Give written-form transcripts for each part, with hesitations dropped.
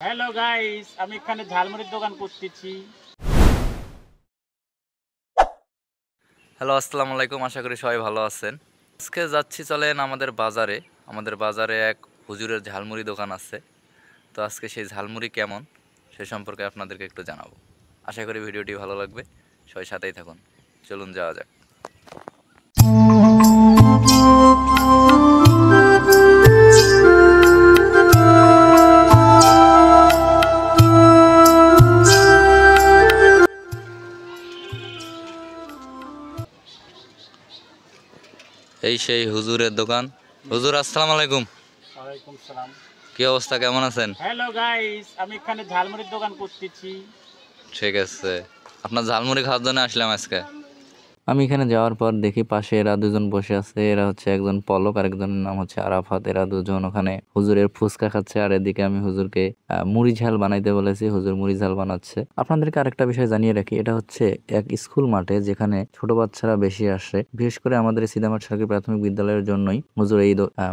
Hello guys, আমি এখানে ঝালমুড়ির দোকান করতেছি। হ্যালো, আসসালামু আলাইকুম। আশা করি সবাই ভালো আছেন। আজকে যাচ্ছি, চলেন আমাদের বাজারে এক হুজুরের ঝালমুড়ি দোকান আছে। তো আজকে সেই ঝালমুড়ি কেমন সে সম্পর্কে আপনাদেরকে একটু জানাবো। আশা করি ভিডিওটি ভালো লাগবে, সবাই সাথেই থাকুন। চলুন যাওয়া যাক। এই সেই হুজুরের দোকান। হুজুর, আসসালামু আলাইকুম। ওয়ালাইকুম সালাম। কি অবস্থা, কেমন আছেন? হ্যালো গাইস, আমি এখানে ঝালমুড়ির দোকান করতেছি। ঠিক আছে, আপনার ঝালমুড়ি খাওয়ার জন্য আসলাম আজকে। আমি এখানে যাওয়ার পর দেখি পাশে এরা দুজন বসে আছে। এরা হচ্ছে একজন পলক আর একজনের নাম হচ্ছে আরাফাত। এরা দুজন ওখানে হুজুরের ফুচকা খাচ্ছে, আর এদিকে আমি হুজুরকে মুড়ি ঝাল বানাইতে বলেছি। হুজুর মুড়ি ঝাল বানাচ্ছে। আপনাদেরকে আরেকটা বিষয় জানিয়ে রাখি, এটা হচ্ছে এক স্কুল মাঠে যেখানে ছোট বাচ্চারা বেশি আসে। বিশেষ করে আমাদের সিদামাট সরকারি প্রাথমিক বিদ্যালয়ের জন্যই হুজুর এই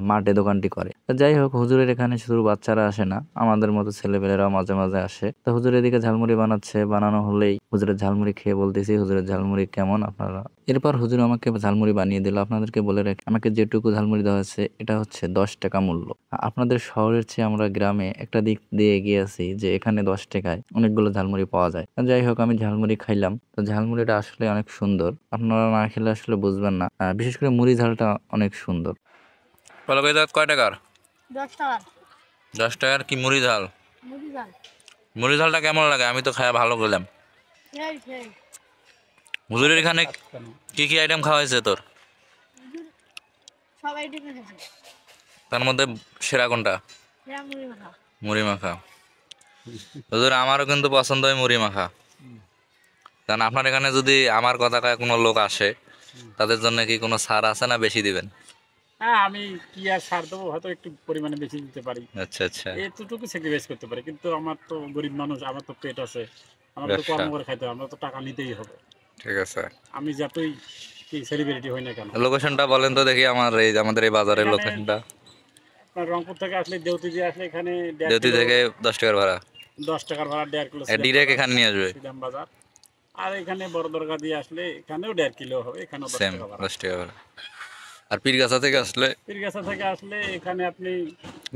মাঠে দোকানটি করে। তো যাই হোক, হুজুরের এখানে শুধু বাচ্চারা আসে না, আমাদের মতো ছেলেপেলেরাও মাঝে মাঝে আসে। তো হুজুর এদিকে ঝালমুড়ি বানাচ্ছে, বানানো হলেই হুজুরের ঝালমুড়ি খেয়ে বলতেছি হুজুরের ঝালমুড়ি কেমন আপনারা। এরপর হুজুর আমাকে ঝালমুড়ি বানিয়ে দিল। আপনাদেরকে বলে রাখি, আমাকে যেটুকু ঝালমুড়ি দেওয়া হয়েছে এটা হচ্ছে 10 টাকা মূল্য। আপনাদের শহরের চেয়ে আমরা গ্রামে একটা দিক দিয়ে এগিয়ে আছি, যে এখানে 10 টাকায় অনেকগুলো ঝালমুড়ি পাওয়া যায়। যাই হোক, আমি ঝালমুড়ি খাইলাম। তো ঝালমুড়িটা আসলে অনেক সুন্দর, আপনারা না খেলে আসলে বুঝবেন না। বিশেষ করে মুড়ি ঝালটা অনেক সুন্দর। কয় টাকার? 10 টাকা। 10 টাকার কি মুড়ি ঝাল? মুড়ি ঝাল। মুড়ি ঝালটা কেমন লাগে? আমি তো খাওয়া ভালো করলাম। সেই সেই হুজুরের এখানে কি কি আইটেম খাওয়া হয়েছে তোর? সবাই ডেকে গেছে। তার মধ্যে সেরা কোনটা? মুড়ি মাখা। মুড়ি মাখা। হুজুর, আমারও কিন্তু পছন্দ হয় মুড়ি মাখা। কারণ আপনার এখানে যদি আমার কথা কয় কোনো লোক আসে, তাদের জন্য কি কোনো ছাড় আছে না বেশি দিবেন? হ্যাঁ, আমি কি আর ছাড় দেবো, হয়তো একটু পরিমাণে বেশি দিতে পারি, আচ্ছা আচ্ছা। এতটুকু স্যাক্রিফাইস করতে পারি। কিন্তু আমার তো গরিব মানুষ, আমার তো পেট আছে, আমার তো ব্যবসা। কর্ম করে খাইতে হবে, আমরা তো টাকা নিতেই হবে। ঠিক আছে, আমি যতই কি সেলিব্রিটি হই না কেন। লোকেশনটা বলেন তো দেখি, আমাদের এই বাজারের এখানে লোকেশনটা। আপনার রংপুর থেকে আসলে, দেউতি দিয়ে আসলে এখানে 1.5 দেউতি কিলো, থেকে 10 টাকার ভাড়া। 10 টাকার ভাড়া, 1.5 কিলো ডিরেক্ট এখানে নিয়ে আসবে। সিদাম বাজার। আর এখানে বড় দরগা দিয়ে আসলে এখানেও 1.5 কিলো হবে, এখানেও 10 সেম টাকা ভাড়া। 10 টাকা ভাড়া। আর পীরগাছা থেকে আসলে? পীরগাছা থেকে আসলে এখানে আপনি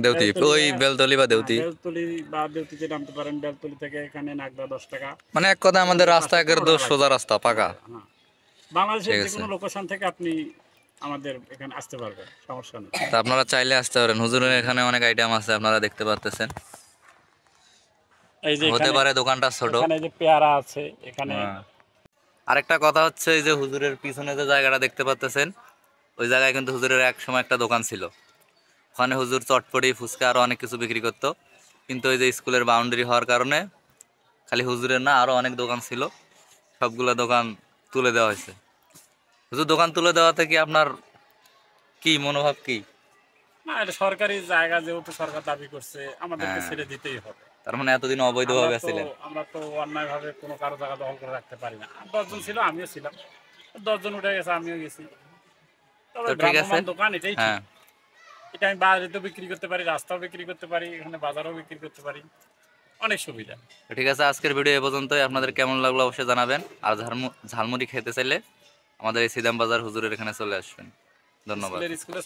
দেউতি, ওই বেলতলি বা দেউতি। বেলতলি বা দেউতিতে নামতে পারেন। বেলতলি থেকে এখানে নাগদা 10 টাকা। মানে এক কথা, আমাদের রাস্তা একের 5-15 টাকা সোজা লাগবে। রাস্তা, পাকা। হ্যাঁ, বাংলাদেশের ঠিক যে আছে। কোনো লোকেশন থেকে আপনি আমাদের এখানে আসতে পারবেন, সমস্যা নেই। তা আপনারা চাইলে আসতে পারেন। হুজুরের এখানে অনেক আইটেম আছে, আপনারা দেখতে পারতেছেন। এই যে হতে এখানে, পারে দোকানটা ছোট। এখানে যে পেয়ারা আছে এখানে। আরেকটা কথা হচ্ছে, এই যে হুজুরের পিছনে যে জায়গাটা দেখতে পাচ্তেছেন, ওই জায়গায় কিন্তু হুজুরের এক সময় একটা দোকান ছিল। ওখানে হুজুর চটপটি, ফুচকা আরো অনেক কিছু বিক্রি করতো। কিন্তু ওই যে স্কুলের বাউন্ডারি হওয়ার কারণে খালি হুজুরের না, আরো অনেক দোকান ছিল, সবগুলা দোকান তুলে দেওয়া হয়েছে। হুজুর, দোকান তুলে দেওয়াতে কি আপনার কি মনোভাব কি? না, এটা সরকারি জায়গা, যেহেতু সরকার দাবি করছে, আমাদেরকে হ্যাঁ, ছেড়ে দিতেই হবে। তার মানে এতদিন আমরা অবৈধভাবে তো ছিলেন। আমরা তো অন্যায়ভাবে কোনো কারো জায়গা দখল করে রাখতে পারি না। 10 জন ছিল, আমিও ছিলাম। 10 জন উঠে গেছে, আমিও গেছি। তবে তো ঠিক আছে। ভ্রাম্যমাণ দোকান এটাই ঠিক। হ্যাঁ, এটা আমি বাজারেও বিক্রি করতে পারি, রাস্তাও বিক্রি করতে পারি, এখানে বাজারও বিক্রি করতে পারি, অনেক সুবিধা। তো ঠিক আছে। আজকের ভিডিও এ পর্যন্তই। আপনাদের কেমন লাগলো অবশ্যই জানাবেন। আর ঝালমুড়ি খেতে চাইলে আমাদের এই সিদাম বাজার হুজুরের এখানে চলে আসবেন। ধন্যবাদ। স্কুলে